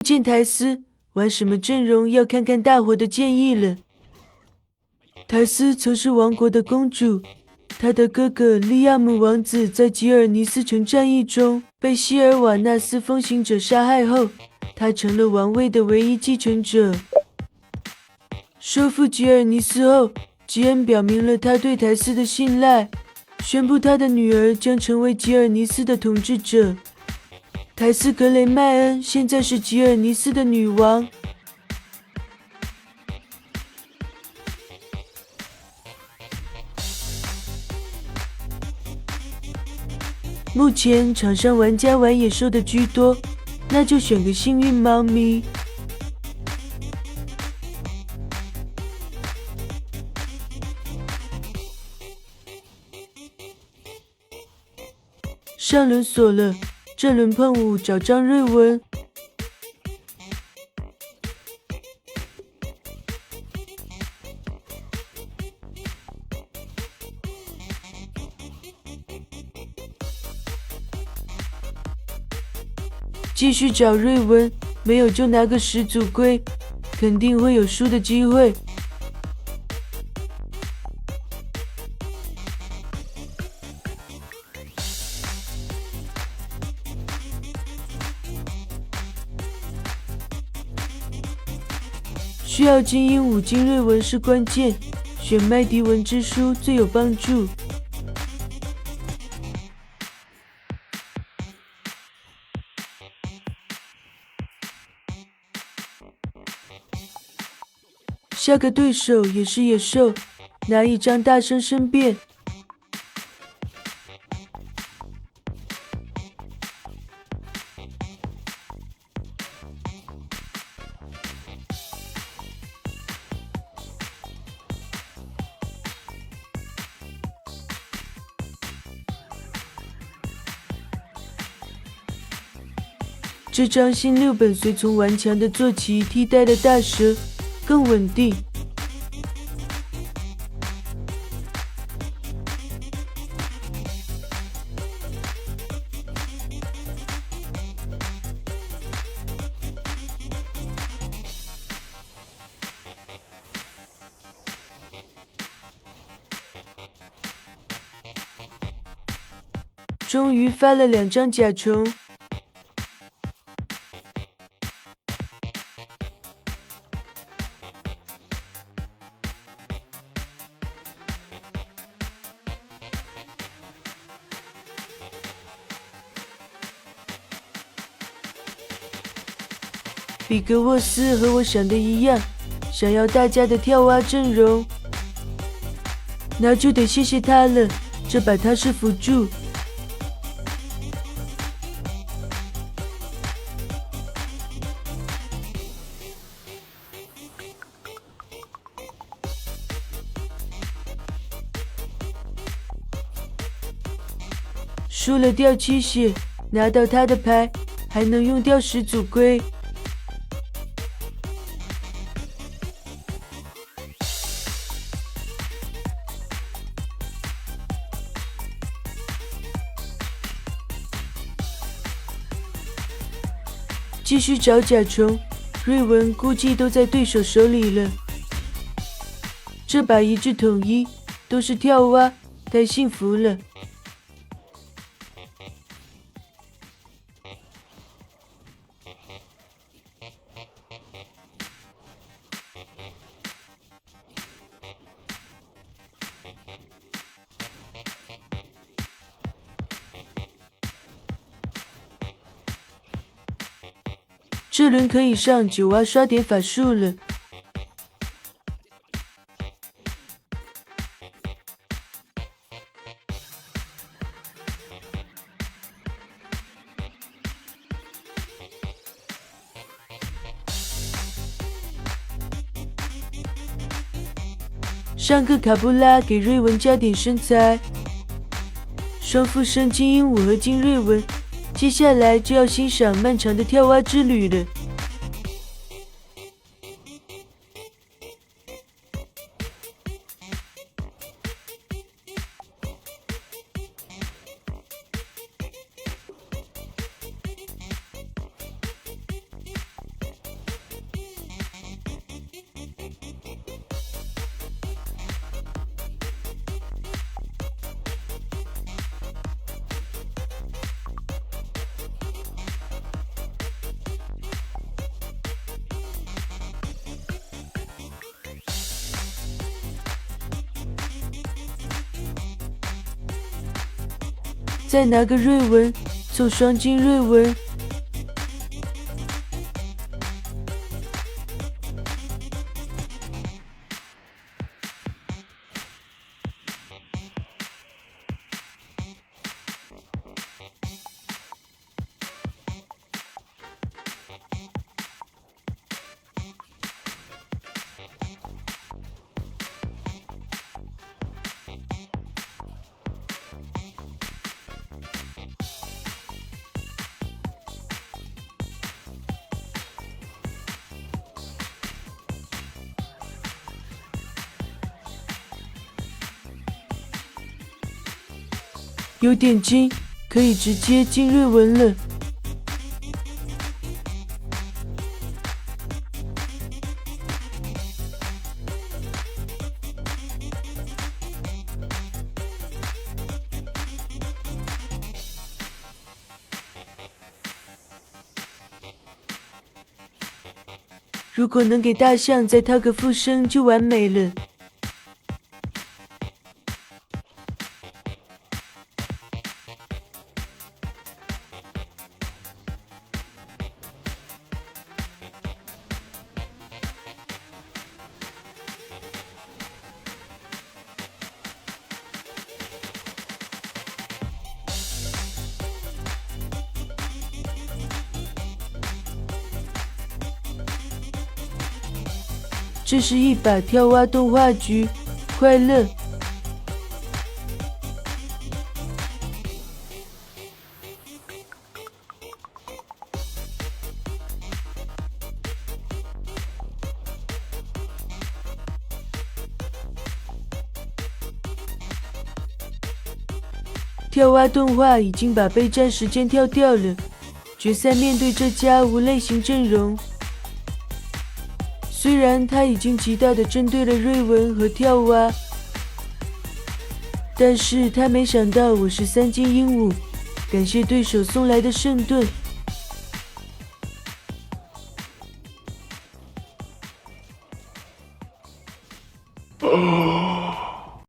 见苔丝，玩什么阵容要看看大伙的建议了。苔丝曾是王国的公主，她的哥哥利亚姆王子在吉尔尼斯城战役中被希尔瓦纳斯风行者杀害后，他成了王位的唯一继承者。收复吉尔尼斯后，吉恩表明了他对苔丝的信赖，宣布他的女儿将成为吉尔尼斯的统治者。苔丝格雷麦恩现在是吉尔尼斯的女王。目前场上玩家玩野兽的居多，那就选个幸运猫咪。上轮锁了，这轮碰五找张瑞文。继续找瑞文，没有就拿个始祖龟，肯定会有输的机会。需要精英5金瑞文是关键，选麦迪文之书最有帮助。下个对手也是野兽，拿一张大声申辩。这张新6本随从顽强的坐骑替代了大蛇，更稳定。终于发了2张甲虫。比格沃斯和我想的一样，想要大家的跳蛙阵容，那就得谢谢他了，这把他是辅助。输了掉7血，拿到他的牌，还能用掉始祖龟。继续找甲虫，瑞文估计都在对手手里了。这把一致统一，都是跳蛙，太幸福了。这轮可以上9蛙刷点法术了。上个卡布拉给瑞文加点身材，双附身精英5和金瑞文，接下来就要欣赏漫长的跳蛙之旅了。再拿个瑞文，凑双金瑞文。有点金，可以直接进瑞文了。如果能给大象再套个附身，就完美了。这是一把跳蛙动画局，快乐。跳蛙动画已经把备战时间跳掉了，决赛面对这家无类型阵容。虽然他已经极大的针对了瑞文和跳蛙，但是他没想到我是3金鹦鹉，感谢对手送来的圣盾。